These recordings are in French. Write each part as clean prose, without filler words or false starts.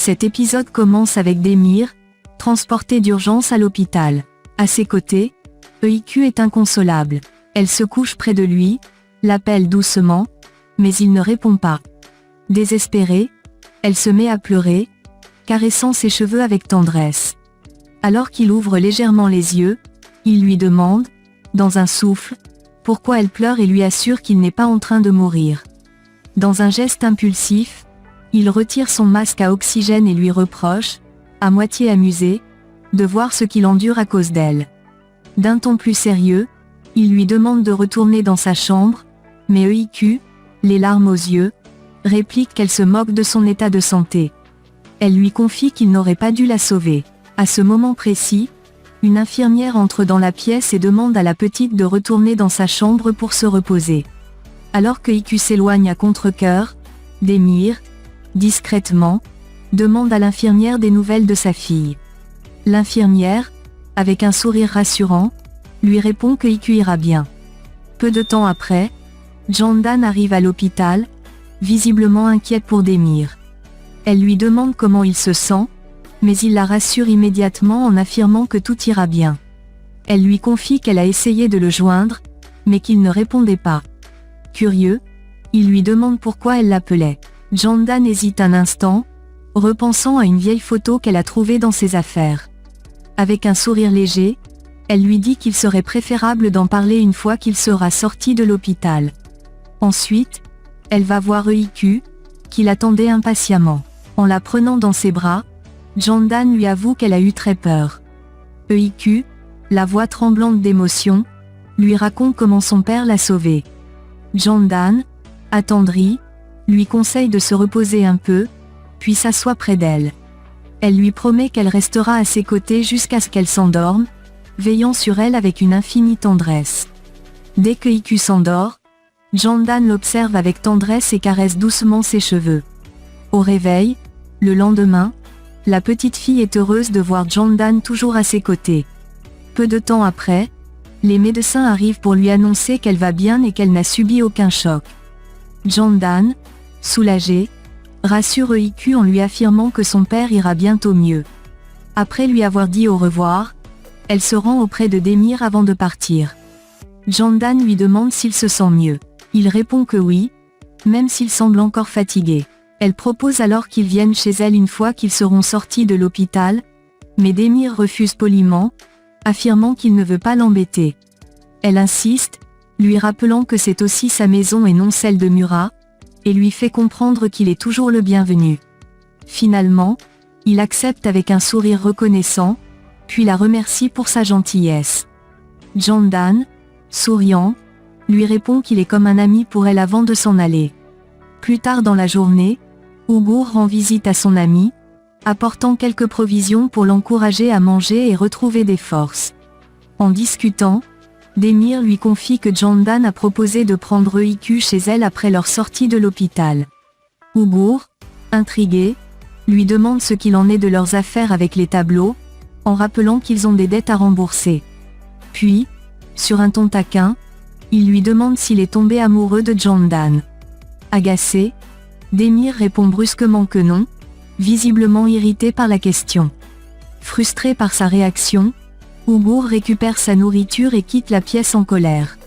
Cet épisode commence avec Demir, transporté d'urgence à l'hôpital. À ses côtés, EIQ est inconsolable. Elle se couche près de lui, l'appelle doucement, mais il ne répond pas. Désespérée, elle se met à pleurer, caressant ses cheveux avec tendresse. Alors qu'il ouvre légèrement les yeux, il lui demande, dans un souffle, pourquoi elle pleure et lui assure qu'il n'est pas en train de mourir. Dans un geste impulsif, il retire son masque à oxygène et lui reproche, à moitié amusé, de voir ce qu'il endure à cause d'elle. D'un ton plus sérieux, il lui demande de retourner dans sa chambre, mais EIQ, les larmes aux yeux, réplique qu'elle se moque de son état de santé. Elle lui confie qu'il n'aurait pas dû la sauver. À ce moment précis, une infirmière entre dans la pièce et demande à la petite de retourner dans sa chambre pour se reposer. Alors que EIQ s'éloigne à contre-cœur, Demir, discrètement, demande à l'infirmière des nouvelles de sa fille. L'infirmière, avec un sourire rassurant, lui répond que EIQ ira bien. Peu de temps après, Candan arrive à l'hôpital, visiblement inquiète pour Demir. Elle lui demande comment il se sent, mais il la rassure immédiatement en affirmant que tout ira bien. Elle lui confie qu'elle a essayé de le joindre, mais qu'il ne répondait pas. Curieux, il lui demande pourquoi elle l'appelait. Candan hésite un instant, repensant à une vieille photo qu'elle a trouvée dans ses affaires. Avec un sourire léger, elle lui dit qu'il serait préférable d'en parler une fois qu'il sera sorti de l'hôpital. Ensuite, elle va voir EIQ, qui l'attendait impatiemment. En la prenant dans ses bras, Candan lui avoue qu'elle a eu très peur. EIQ, la voix tremblante d'émotion, lui raconte comment son père l'a sauvée. Candan, attendri, lui conseille de se reposer un peu, puis s'assoit près d'elle. Elle lui promet qu'elle restera à ses côtés jusqu'à ce qu'elle s'endorme, veillant sur elle avec une infinie tendresse. Dès que EIQ s'endort, Candan l'observe avec tendresse et caresse doucement ses cheveux. Au réveil, le lendemain, la petite fille est heureuse de voir Candan toujours à ses côtés. Peu de temps après, les médecins arrivent pour lui annoncer qu'elle va bien et qu'elle n'a subi aucun choc. Candan, soulagé, rassure EIQ en lui affirmant que son père ira bientôt mieux. Après lui avoir dit au revoir, elle se rend auprès de Demir avant de partir. Candan lui demande s'il se sent mieux. Il répond que oui, même s'il semble encore fatigué. Elle propose alors qu'ils viennent chez elle une fois qu'ils seront sortis de l'hôpital, mais Demir refuse poliment, affirmant qu'il ne veut pas l'embêter. Elle insiste, lui rappelant que c'est aussi sa maison et non celle de Murat, et lui fait comprendre qu'il est toujours le bienvenu. Finalement, il accepte avec un sourire reconnaissant, puis la remercie pour sa gentillesse. Candan, souriant, lui répond qu'il est comme un ami pour elle avant de s'en aller. Plus tard dans la journée, Ugur rend visite à son ami, apportant quelques provisions pour l'encourager à manger et retrouver des forces. En discutant, Demir lui confie que Candan a proposé de prendre EIQ chez elle après leur sortie de l'hôpital. Ugur, intrigué, lui demande ce qu'il en est de leurs affaires avec les tableaux, en rappelant qu'ils ont des dettes à rembourser. Puis, sur un ton taquin, il lui demande s'il est tombé amoureux de Candan. Agacé, Demir répond brusquement que non, visiblement irrité par la question. Frustré par sa réaction, Ugur récupère sa nourriture et quitte la pièce en colère.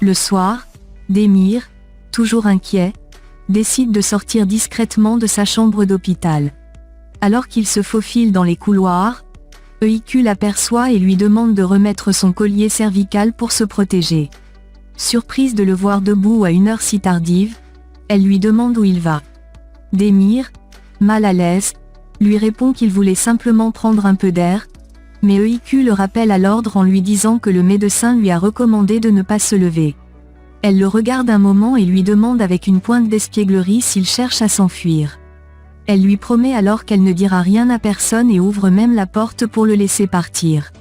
Le soir, Demir, toujours inquiet, décide de sortir discrètement de sa chambre d'hôpital. Alors qu'il se faufile dans les couloirs, EIQ l'aperçoit et lui demande de remettre son collier cervical pour se protéger. Surprise de le voir debout à une heure si tardive, elle lui demande où il va. Demir, mal à l'aise, lui répond qu'il voulait simplement prendre un peu d'air, mais EIQ le rappelle à l'ordre en lui disant que le médecin lui a recommandé de ne pas se lever. Elle le regarde un moment et lui demande avec une pointe d'espièglerie s'il cherche à s'enfuir. Elle lui promet alors qu'elle ne dira rien à personne et ouvre même la porte pour le laisser partir.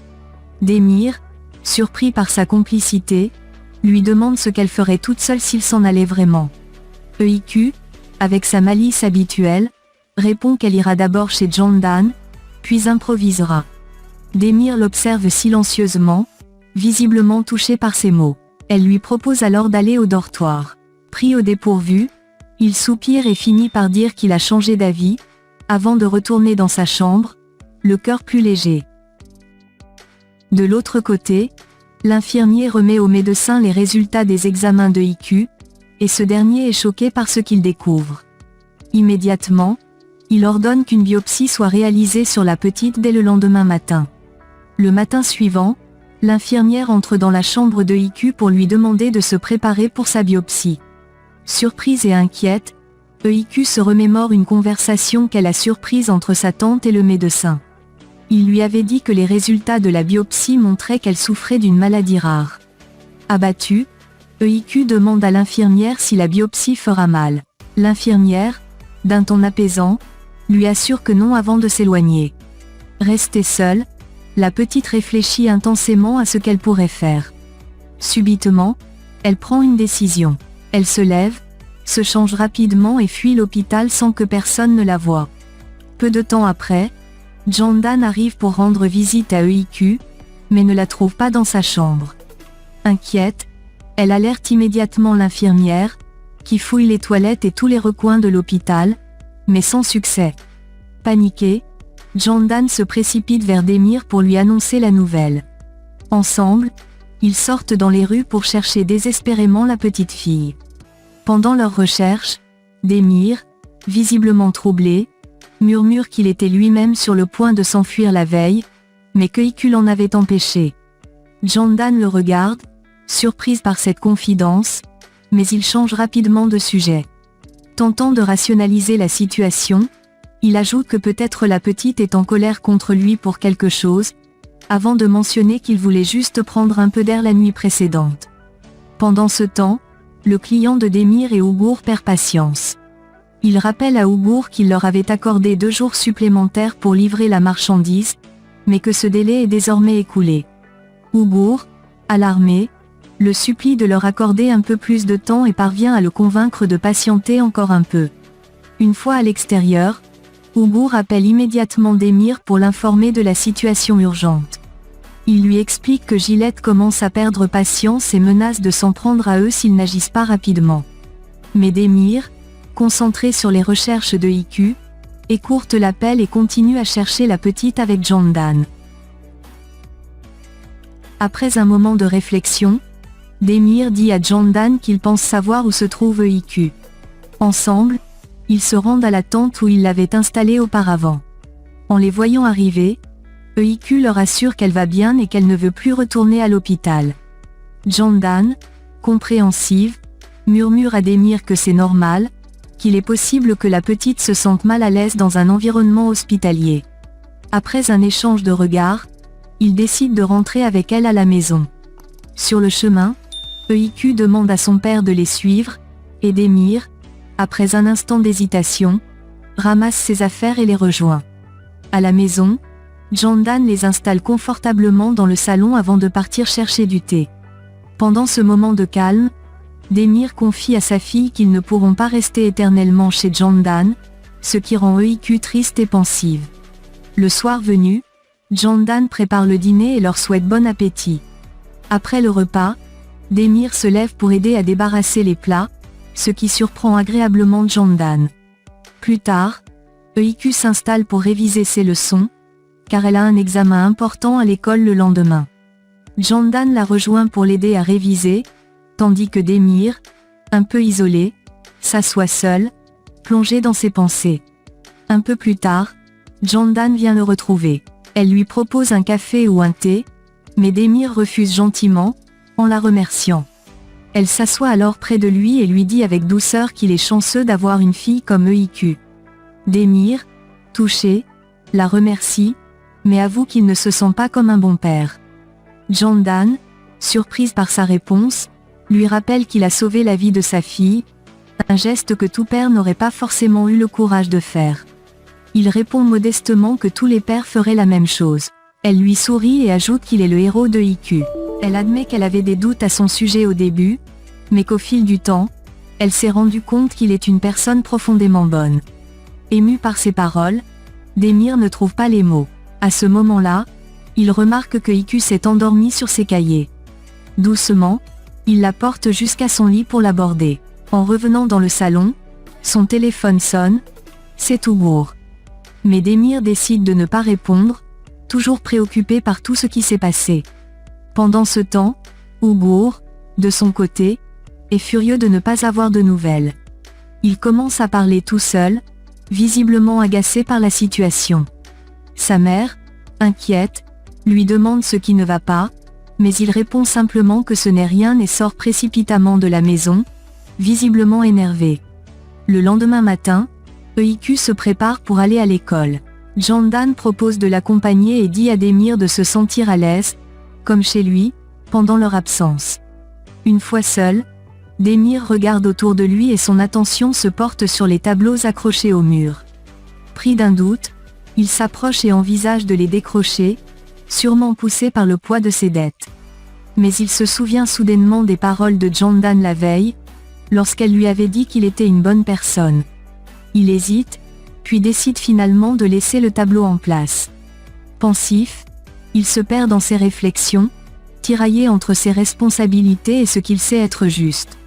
Demir, surpris par sa complicité, lui demande ce qu'elle ferait toute seule s'il s'en allait vraiment. EIQ, avec sa malice habituelle, répond qu'elle ira d'abord chez Candan, puis improvisera. Demir l'observe silencieusement, visiblement touché par ses mots. Elle lui propose alors d'aller au dortoir. Pris au dépourvu, il soupire et finit par dire qu'il a changé d'avis, avant de retourner dans sa chambre, le cœur plus léger. De l'autre côté, l'infirmier remet au médecin les résultats des examens de IQ, et ce dernier est choqué par ce qu'il découvre. Immédiatement, il ordonne qu'une biopsie soit réalisée sur la petite dès le lendemain matin. Le matin suivant, l'infirmière entre dans la chambre de IQ pour lui demander de se préparer pour sa biopsie. Surprise et inquiète, EIQ se remémore une conversation qu'elle a surprise entre sa tante et le médecin. Il lui avait dit que les résultats de la biopsie montraient qu'elle souffrait d'une maladie rare. Abattue, EIQ demande à l'infirmière si la biopsie fera mal. L'infirmière, d'un ton apaisant, lui assure que non avant de s'éloigner. Restée seule, la petite réfléchit intensément à ce qu'elle pourrait faire. Subitement, elle prend une décision. Elle se lève, se change rapidement et fuit l'hôpital sans que personne ne la voie. Peu de temps après, Jandan arrive pour rendre visite à EIQ, mais ne la trouve pas dans sa chambre. Inquiète, elle alerte immédiatement l'infirmière, qui fouille les toilettes et tous les recoins de l'hôpital, mais sans succès. Paniqué, Jandan se précipite vers Demir pour lui annoncer la nouvelle. Ensemble, ils sortent dans les rues pour chercher désespérément la petite fille. Pendant leurs recherches, Demir, visiblement troublé, murmure qu'il était lui-même sur le point de s'enfuir la veille, mais que IQ l'en avait empêché. Jandan le regarde, surprise par cette confidence, mais il change rapidement de sujet. Tentant de rationaliser la situation, il ajoute que peut-être la petite est en colère contre lui pour quelque chose, avant de mentionner qu'il voulait juste prendre un peu d'air la nuit précédente. Pendant ce temps, le client de Demir et Ougour perd patience. Il rappelle à Ougour qu'il leur avait accordé 2 jours supplémentaires pour livrer la marchandise, mais que ce délai est désormais écoulé. Ougour, alarmé, le supplie de leur accorder un peu plus de temps et parvient à le convaincre de patienter encore un peu. Une fois à l'extérieur, Ougour appelle immédiatement Demir pour l'informer de la situation urgente. Il lui explique que Gillette commence à perdre patience et menace de s'en prendre à eux s'ils n'agissent pas rapidement. Mais Demir, concentré sur les recherches de IQ, écourte l'appel et continue à chercher la petite avec Jandan. Après un moment de réflexion, Demir dit à Jandan qu'il pense savoir où se trouve IQ. Ensemble, ils se rendent à la tente où ils l'avaient installée auparavant. En les voyant arriver, EIQ leur assure qu'elle va bien et qu'elle ne veut plus retourner à l'hôpital. Jandan, compréhensive, murmure à Demir que c'est normal, qu'il est possible que la petite se sente mal à l'aise dans un environnement hospitalier. Après un échange de regards, il décide de rentrer avec elle à la maison. Sur le chemin, EIQ demande à son père de les suivre, et Demir, après un instant d'hésitation, ramasse ses affaires et les rejoint. À la maison, Jandan les installe confortablement dans le salon avant de partir chercher du thé. Pendant ce moment de calme, Demir confie à sa fille qu'ils ne pourront pas rester éternellement chez Jandan, ce qui rend EIQ triste et pensive. Le soir venu, Jandan prépare le dîner et leur souhaite bon appétit. Après le repas, Demir se lève pour aider à débarrasser les plats, ce qui surprend agréablement Jandan. Plus tard, EIQ s'installe pour réviser ses leçons, car elle a un examen important à l'école le lendemain. Jandan la rejoint pour l'aider à réviser, tandis que Demir, un peu isolé, s'assoit seul, plongé dans ses pensées. Un peu plus tard, Jandan vient le retrouver. Elle lui propose un café ou un thé, mais Demir refuse gentiment, en la remerciant. Elle s'assoit alors près de lui et lui dit avec douceur qu'il est chanceux d'avoir une fille comme EIQ. Demir, touché, la remercie, mais avoue qu'il ne se sent pas comme un bon père. Jandan, surprise par sa réponse, lui rappelle qu'il a sauvé la vie de sa fille, un geste que tout père n'aurait pas forcément eu le courage de faire. Il répond modestement que tous les pères feraient la même chose. Elle lui sourit et ajoute qu'il est le héros de IQ. Elle admet qu'elle avait des doutes à son sujet au début, mais qu'au fil du temps, elle s'est rendue compte qu'il est une personne profondément bonne. Ému par ses paroles, Demir ne trouve pas les mots. À ce moment-là, il remarque que IQ s'est endormi sur ses cahiers. Doucement, il la porte jusqu'à son lit pour l'aborder. En revenant dans le salon, son téléphone sonne, c'est Ougour. Mais Demir décide de ne pas répondre, toujours préoccupé par tout ce qui s'est passé. Pendant ce temps, Uğur, de son côté, est furieux de ne pas avoir de nouvelles. Il commence à parler tout seul, visiblement agacé par la situation. Sa mère, inquiète, lui demande ce qui ne va pas, mais il répond simplement que ce n'est rien et sort précipitamment de la maison, visiblement énervé. Le lendemain matin, Öykü se prépare pour aller à l'école. Candan propose de l'accompagner et dit à Demir de se sentir à l'aise, comme chez lui, pendant leur absence. Une fois seul, Demir regarde autour de lui et son attention se porte sur les tableaux accrochés au mur. Pris d'un doute, il s'approche et envisage de les décrocher, sûrement poussé par le poids de ses dettes. Mais il se souvient soudainement des paroles de Candan la veille, lorsqu'elle lui avait dit qu'il était une bonne personne. Il hésite, puis décide finalement de laisser le tableau en place. Pensif, il se perd dans ses réflexions, tiraillé entre ses responsabilités et ce qu'il sait être juste.